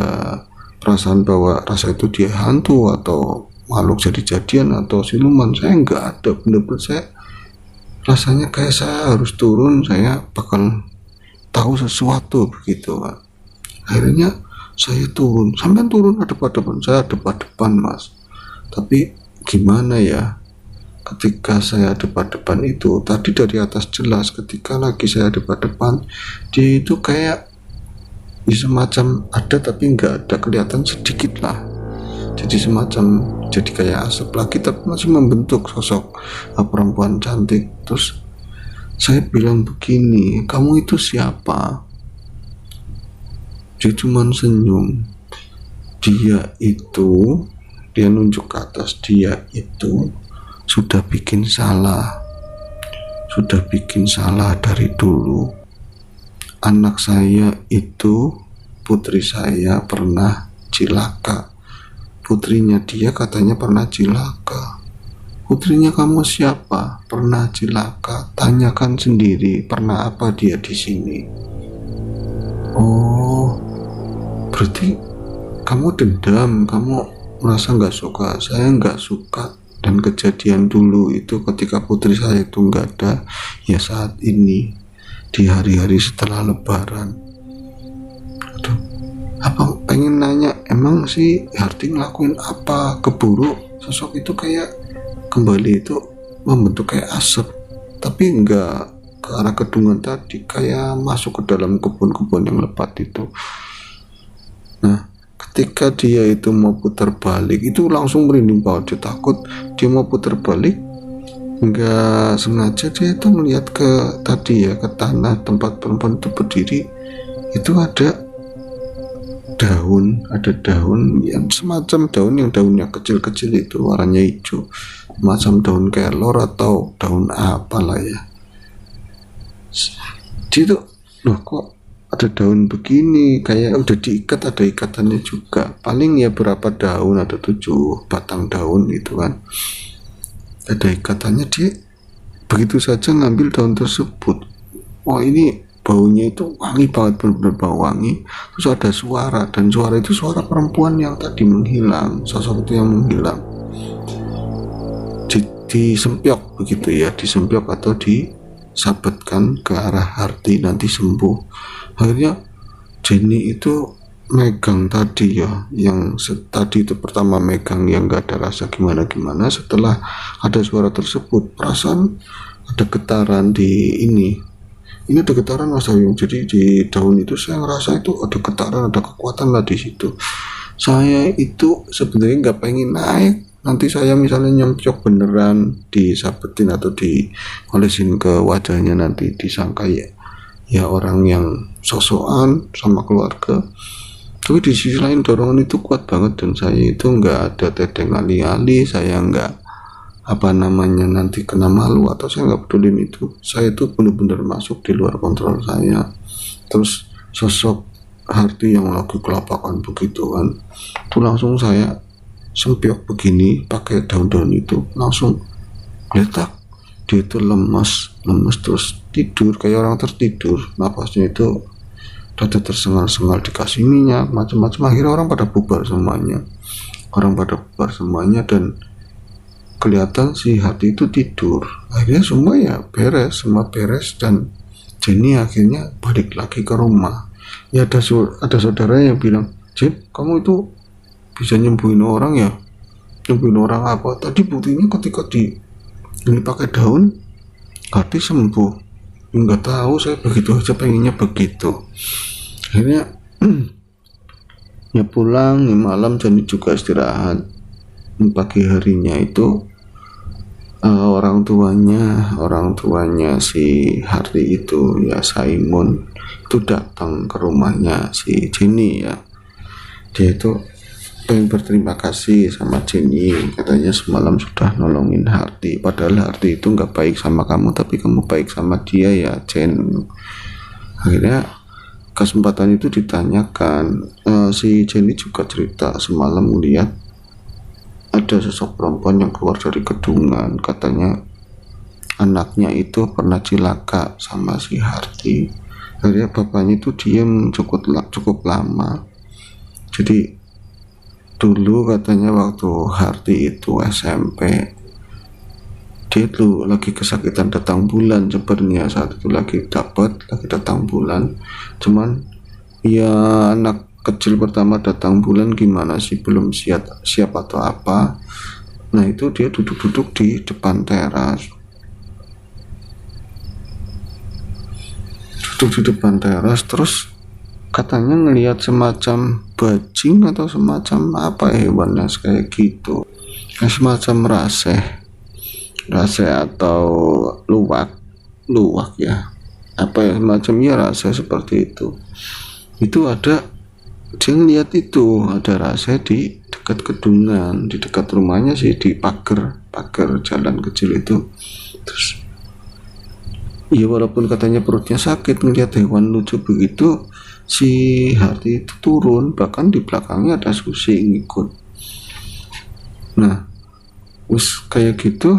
perasaan bahwa rasa itu dia hantu atau makhluk jadi-jadian atau siluman. Saya nggak ada, bener-bener saya rasanya kayak saya harus turun, saya bakal tahu sesuatu begitu Pak. Akhirnya saya turun, sampai turun ada depan saya depan mas. Tapi gimana ya, ketika saya depan itu tadi dari atas jelas, ketika lagi saya depan dia itu kayak semacam ada tapi nggak ada, kelihatan sedikit lah, jadi semacam jadi kayak asap lagi tapi masih membentuk sosok perempuan cantik. Terus saya bilang begini, kamu itu siapa? Dia cuma senyum. Dia nunjuk ke atas, dia itu sudah bikin salah dari dulu. Anak saya itu, putri saya pernah cilaka. Putrinya dia katanya pernah cilaka. Putrinya kamu siapa? Pernah cilaka. Tanyakan sendiri, pernah apa dia di sini. Oh, berarti kamu dendam, kamu merasa nggak suka. Saya nggak suka. Dan kejadian dulu itu ketika putri saya itu nggak ada, ya saat ini di hari-hari setelah lebaran. Aduh, apa pengen nanya, emang sih Harti ngelakuin apa? Keburu sosok itu kayak kembali itu membentuk kayak asap, tapi nggak ke arah kedungan tadi, kayak masuk ke dalam kebun-kebun yang lebat itu. Nah, ketika dia itu mau putar balik itu langsung merinding banget, dia takut. Dia mau putar balik, nggak sengaja dia itu melihat ke tadi ya, ke tanah tempat perempuan itu berdiri. Itu ada daun yang semacam daun yang daunnya kecil-kecil itu warnanya hijau, macam daun kelor atau daun apalah ya. Dia tuh, loh kok ada daun begini, kayak udah diikat, ada ikatannya juga, paling ya berapa daun, ada 7 batang daun gitu kan, ada ikatannya. Dia begitu saja ngambil daun tersebut. Wah, ini baunya itu wangi banget, benar-benar bau wangi. Terus ada suara, dan suara itu suara perempuan yang tadi menghilang, sosok itu yang menghilang. Disempiok begitu ya, disempiok atau disabetkan ke arah Harti, nanti sembuh. Akhirnya Jenny itu megang tadi ya, yang tadi itu pertama megang yang gak ada rasa gimana-gimana. Setelah ada suara tersebut, perasaan ada getaran di ini ada getaran Mas Ayu. Jadi di daun itu saya ngerasa itu ada getaran, ada kekuatan lah di situ. Saya itu sebenarnya nggak pengen naik, nanti saya misalnya nyemplok beneran, disabetin atau diolesin ke wajahnya, nanti disangka ya orang yang sosokan sama keluarga. Tapi di sisi lain dorongan itu kuat banget, dan saya itu nggak ada tedeng alih-alih, saya nggak nanti kena malu atau saya nggak pedulin itu. Saya itu benar-benar masuk di luar kontrol saya. Terus sosok Harti yang lagi kelapakan begitu kan, itu langsung saya sempiok begini pakai daun-daun itu, langsung letak. Dia itu lemes terus tidur kayak orang tertidur, napasnya itu dada tersengal-sengal, dikasih minyak macam-macam. Akhirnya orang pada bubar semuanya, dan kelihatan si Harti itu tidur. Akhirnya semua beres, dan Jenny akhirnya balik lagi ke rumah. Ya ada saudara yang bilang, Jen, kamu itu bisa nyembuhin orang ya? Nyembuhin orang apa? Tadi buktinya ketika ini pakai daun, Harti sembuh. Nggak tahu, saya begitu aja pengennya begitu. Akhirnya ya pulang, malam Jenny juga istirahat. pagi harinya itu orang tuanya si Hardy itu ya Simon itu datang ke rumahnya si Jenny ya. Dia itu pengen berterima kasih sama Jenny, katanya semalam sudah nolongin Hardy, padahal Hardy itu nggak baik sama kamu tapi kamu baik sama dia ya Jen. Akhirnya kesempatan itu ditanyakan, si Jenny juga cerita semalam melihat ada sosok perempuan yang keluar dari gedungan, katanya anaknya itu pernah cilaka sama si Hardy. Akhirnya bapaknya itu diam cukup lama. Jadi dulu katanya waktu Hardy itu SMP, dia tuh lagi kesakitan datang bulan sebenarnya, saat itu lagi datang bulan, cuman ya anak kecil pertama datang bulan gimana sih, belum siap atau apa. Nah itu dia duduk-duduk di depan teras, terus katanya ngelihat semacam bajing atau semacam apa hewannya kayak gitu, kayak semacam rase atau luwak ya, apa ya, semacam ya rase seperti itu ada. Dia ngeliat itu ada rase di dekat gedungan, di dekat rumahnya sih, di pagar jalan kecil itu. Terus ya walaupun katanya perutnya sakit ngeliat hewan lucu begitu, si Hardy itu turun, bahkan di belakangnya ada Susi ngikut. Nah wis kayak gitu,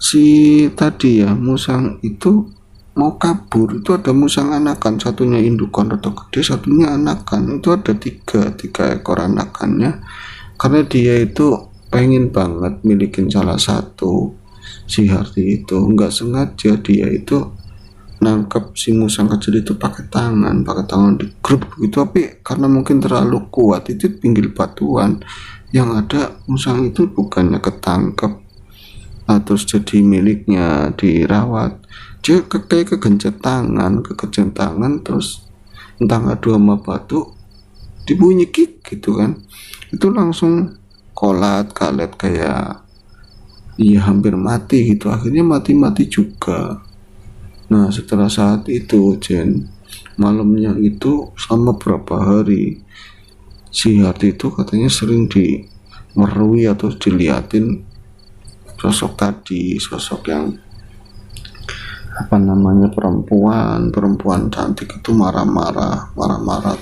si tadi ya musang itu mau kabur. Itu ada musang anakan, satunya indukan atau gede, satunya anakan. Itu ada tiga ekor anakannya, karena dia itu pengen banget milikin salah satu. Si Hardy itu nggak sengaja dia itu nangkep si musang kecil itu pakai tangan di grup gitu, tapi karena mungkin terlalu kuat itu pinggir batuan, yang ada musang itu bukannya ketangkep terus jadi miliknya dirawat, dia kayak kegencet tangan, terus entah ngadu sama batu, dibunyi kik gitu kan, itu langsung kalet kayak iya hampir mati gitu, akhirnya mati juga. Nah setelah saat itu Jen, malamnya itu sama berapa hari si Hardy itu katanya sering dimerui atau diliatin sosok yang apa namanya, perempuan cantik itu marah-marah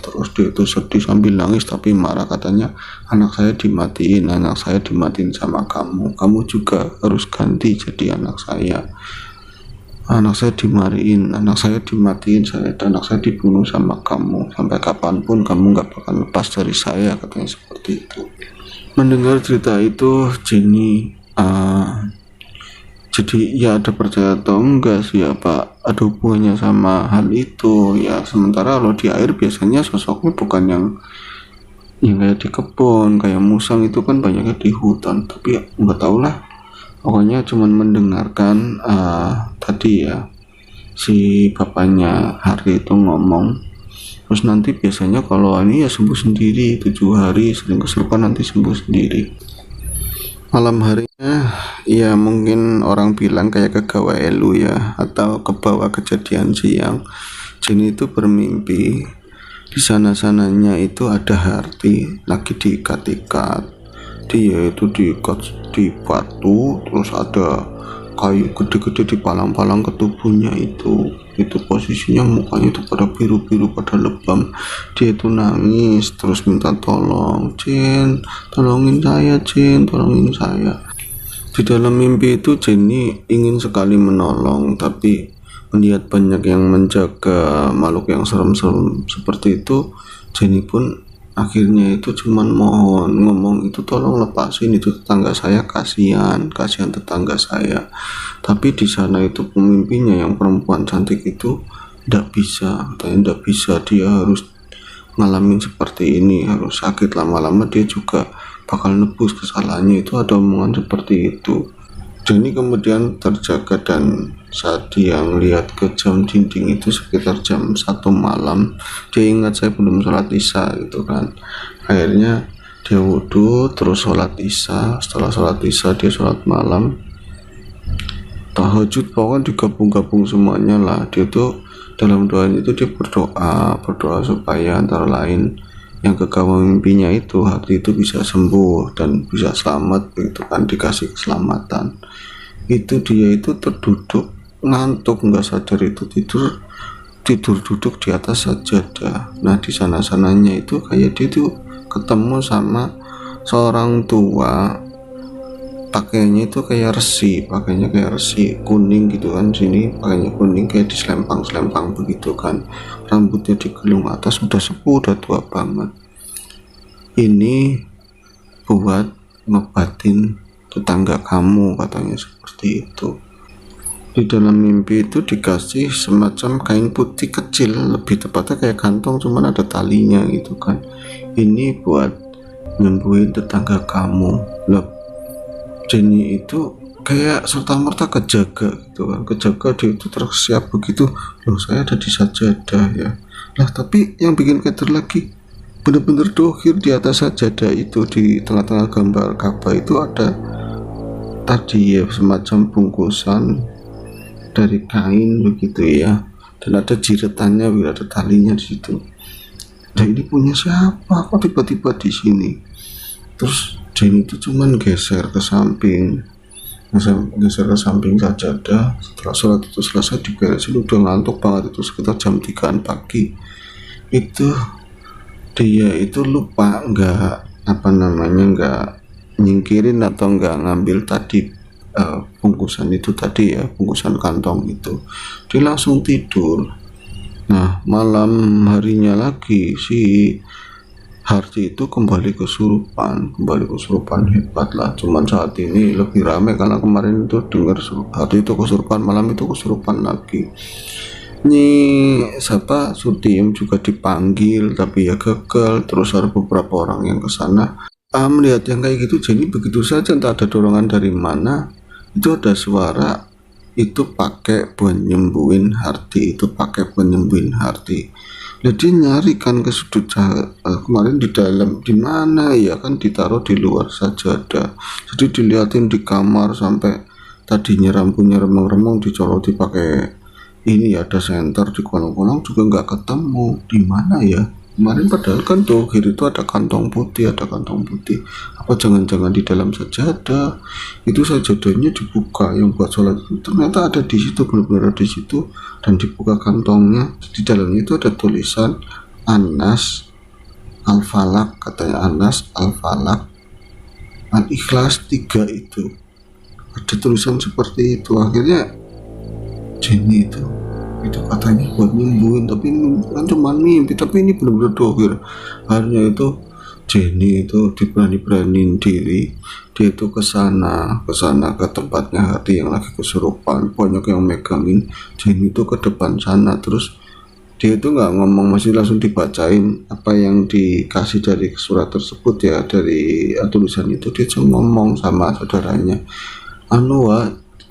terus. Dia itu sedih sambil nangis tapi marah, katanya anak saya dimatiin sama kamu juga harus ganti jadi anak saya dimatiin, anak saya dibunuh sama kamu, sampai kapanpun kamu nggak bakal lepas dari saya, katanya seperti itu. Mendengar cerita itu Jenny jadi ya ada percaya atau enggak sih ya Pak, ada hubungannya sama hal itu ya. Sementara kalau di air biasanya sosoknya bukan yang kayak di kebun, kayak musang itu kan banyaknya di hutan, tapi ya nggak tahu lah, pokoknya cuman mendengarkan tadi ya si bapaknya Hardy itu ngomong. Terus nanti biasanya kalau ini ya sembuh sendiri, 7 hari sering kesurupan nanti sembuh sendiri. Malam harinya ya mungkin orang bilang kayak kegawa elu ya, atau kebawa kejadian siang. Jenny itu bermimpi di sana-sananya itu ada Hardy lagi diikat-ikat, dia itu diikat di batu, terus ada kayu gede-gede dipalang-palang ke tubuhnya itu posisinya mukanya itu pada biru-biru, pada lebam. Dia itu nangis terus minta tolong, Jen tolongin saya. Di dalam mimpi itu Jenny ingin sekali menolong, tapi melihat banyak yang menjaga makhluk yang serem-serem seperti itu, Jenny pun akhirnya itu cuman ngomong itu, tolong lepasin itu tetangga saya, kasihan tetangga saya. Tapi di sana itu pemimpinya yang perempuan cantik itu tidak bisa, dia harus ngalamin seperti ini, harus sakit lama-lama dia juga bakal nebus kesalahannya. Itu ada omongan seperti itu. Jenny kemudian terjaga, dan saat dia lihat ke jam dinding itu sekitar jam 1 malam, dia ingat saya belum sholat isya gitu kan. Akhirnya Dia wudhu terus sholat isya. Setelah sholat isya dia sholat malam, tahajud, pokoknya digabung-gabung semuanya lah. Dia tuh dalam doanya itu dia berdoa supaya antara lain yang kegawang mimpinya itu hati itu bisa sembuh dan bisa selamat, begitu kan, dikasih keselamatan. Itu dia itu terduduk ngantuk, nggak sadar itu tidur duduk di atas sajadah. Nah di sana sananya itu kayak dia tuh ketemu sama seorang tua, pakainya itu kayak resi kuning gitu kan, sini pakainya kuning kayak diselempang begitu kan, rambutnya digelung atas, udah sepuh, udah tua banget. Ini buat ngobatin tetangga kamu, katanya seperti itu. Di dalam mimpi itu dikasih semacam kain putih kecil, lebih tepatnya kayak kantong cuman ada talinya gitu kan. Ini buat nyembuhin tetangga kamu. Lah Jenny itu kayak serta-merta kejaga gitu kan, kejaga dia itu tersiap begitu. Loh saya ada di sajadah ya. Lah tapi yang bikin keder lagi, bener-bener dohir di atas sajadah itu, di tengah-tengah gambar Ka'bah itu ada tadi ya semacam bungkusan dari kain begitu ya, dan ada jiratannya, ada talinya di situ. Nah ini punya siapa kok tiba-tiba di sini? Terus Jenny itu cuman geser ke samping sajadah. Setelah sholat itu selesai diberesin, udah ngantuk banget, itu sekitar jam 3 pagi. Itu dia itu lupa nggak nyingkirin atau nggak ngambil tadi bungkusan itu tadi ya, bungkusan kantong itu. Dia langsung tidur. Nah malam harinya lagi si Harti itu kembali kesurupan, hebat lah. Cuman saat ini lebih ramai karena kemarin itu dengar Harti itu kesurupan, malam itu kesurupan lagi. Siapa Sutim juga dipanggil tapi ya gagal. Terus ada beberapa orang yang kesana melihat yang kayak gitu. Jadi begitu saja, entah ada dorongan dari mana, itu ada suara itu pakai buat nyembuhin Harti, Jadi nyari kan ke sudut kemarin di dalam, di mana ya kan, ditaruh di luar sajadah. Jadi dilihatin di kamar sampai tadinya rambutnya remang-remang dicoloti pakai ini ya, ada senter di kolong-kolong juga nggak ketemu di mana ya kemarin. Padahal kan tuh kiri itu ada kantong putih. Apa jangan-jangan di dalam sajadah itu sajadahnya dibuka, yang buat sholat itu ternyata ada di situ, benar-benar di situ, dan dibuka kantongnya. Di dalamnya itu ada tulisan Anas Al-Falaq, katanya Anas Al-Falaq Al-Ikhlas 3, itu ada tulisan seperti itu. Akhirnya Jenny itu katanya buat nyembuhin, tapi kan cuma mimpi, tapi ini benar-benar dohir. Akhirnya itu Jenny itu diberani-beraniin diri, dia itu ke tempatnya Harti yang lagi kesurupan, banyak yang megangin. Jenny itu ke depan sana, terus dia itu nggak ngomong, masih langsung dibacain apa yang dikasih dari surat tersebut ya, dari tulisan itu. Dia cuma ngomong sama saudaranya,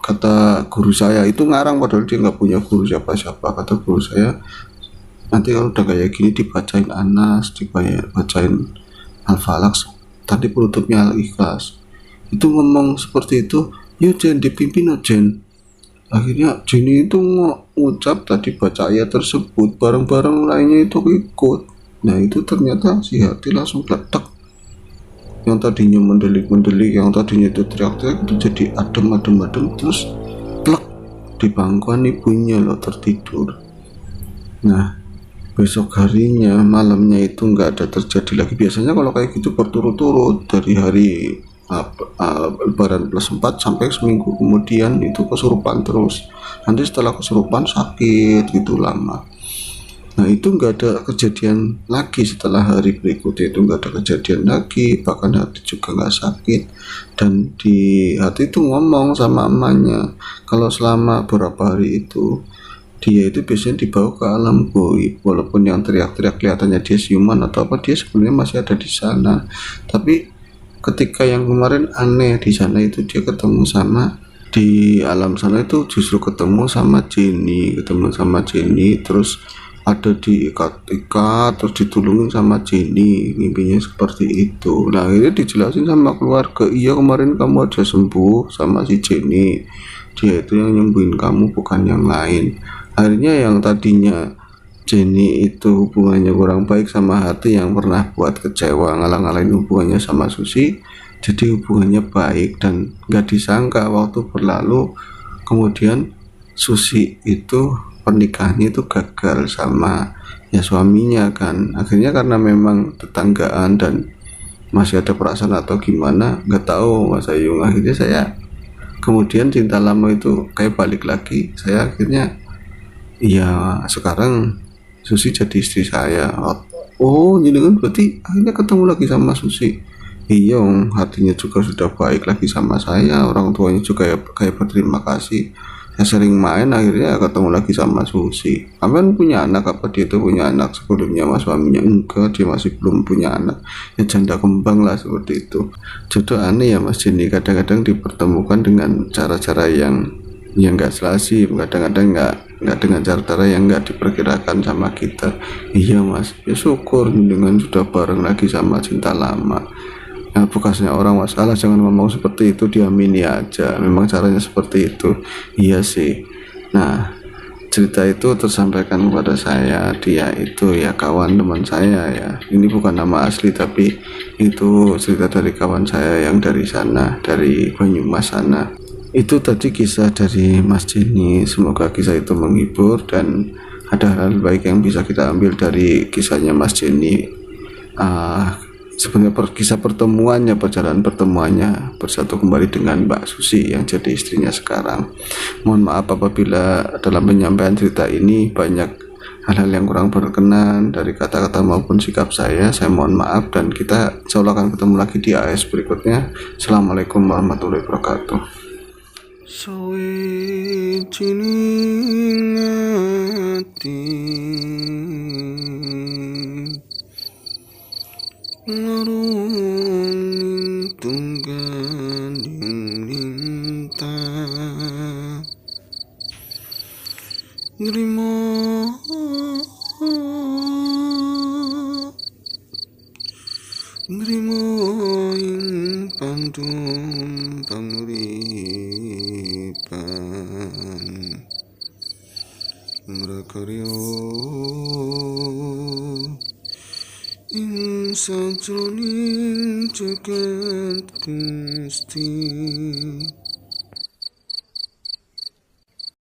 kata guru saya itu ngarang, padahal dia nggak punya guru siapa-siapa. Kata guru saya, nanti kalau udah kayak gini dibacain Anas, dibacain Al-Falaq, tadi penutupnya Al-Ikhlas. Itu ngomong seperti itu. Yuk Jen, dipimpin Jen. Akhirnya Jenny itu ngucap tadi, baca ayat tersebut, bareng-bareng lainnya itu ikut. Nah itu ternyata si Harti langsung letak. Yang tadinya mendelik-mendelik, yang tadinya itu teriak-teriak, itu jadi adem, terus plek di bangkuan ibunya loh, tertidur. Nah besok harinya, malamnya itu nggak ada terjadi lagi. Biasanya kalau kayak gitu berturut-turut dari hari Lebaran +4 sampai seminggu kemudian itu kesurupan terus. Nanti setelah kesurupan sakit gitu lama. Nah itu nggak ada kejadian lagi. Setelah hari berikutnya itu nggak ada kejadian lagi, bahkan Harti juga nggak sakit. Dan di Harti itu ngomong sama emaknya kalau selama beberapa hari itu dia itu biasanya dibawa ke alam goib, walaupun yang teriak-teriak kelihatannya dia siuman atau apa, dia sebenarnya masih ada di sana. Tapi ketika yang kemarin aneh di sana itu, dia ketemu sama, di alam sana itu justru ketemu sama Jenny, terus ada diikat-ikat terus ditulungin sama Jenny, mimpinya seperti itu. Nah akhirnya dijelasin sama keluarga, iya kemarin kamu aja sembuh sama si Jenny, dia itu yang nyembuhin kamu bukan yang lain. Akhirnya yang tadinya Jenny itu hubungannya kurang baik sama Hati yang pernah buat kecewa ngalang-ngalain hubungannya sama Susi, jadi hubungannya baik. Dan gak disangka waktu berlalu kemudian Susi itu pernikahannya itu gagal sama ya suaminya kan. Akhirnya karena memang tetanggaan dan masih ada perasaan atau gimana nggak tahu Mas Ayung, akhirnya saya kemudian cinta lama itu kayak balik lagi. Saya akhirnya ya sekarang Susi jadi istri saya. Oh jadi kan berarti akhirnya ketemu lagi sama Susi. Iya, hatinya juga sudah baik lagi sama saya, orang tuanya juga ya kayak berterima kasih. Ya sering main akhirnya ketemu lagi sama Susi. Amin punya anak apa dia itu punya anak sebelumnya mas suaminya? Enggak, dia masih belum punya anak. Ya janda kembang lah seperti itu. Jodoh aneh ya Mas Jenny, kadang-kadang dipertemukan dengan cara-cara yang nggak selasi, kadang-kadang nggak dengan cara-cara yang nggak diperkirakan sama kita. Iya mas, ya syukur dengan sudah bareng lagi sama cinta lama. Nah bekasnya orang masalah jangan ngomong seperti itu, diamini aja, memang caranya seperti itu. Iya sih. Nah cerita itu tersampaikan kepada saya, dia itu ya kawan teman saya ya, ini bukan nama asli tapi itu cerita dari kawan saya yang dari sana, dari Banyumas sana. Itu tadi kisah dari Mas Jenny, semoga kisah itu menghibur dan ada hal baik yang bisa kita ambil dari kisahnya Mas Jenny. Sebenarnya kisah pertemuannya, perjalanan pertemuannya bersatu kembali dengan Mbak Susi yang jadi istrinya sekarang. Mohon maaf apabila dalam penyampaian cerita ini banyak hal-hal yang kurang berkenan dari kata-kata maupun sikap saya mohon maaf, dan kita insya Allah akan ketemu lagi di AS berikutnya. Assalamualaikum warahmatullahi wabarakatuh. Sawijining ati larung tunggaling lintang nrimo ing pandum panguripan mrakarya ing sajroning jagat Gusti.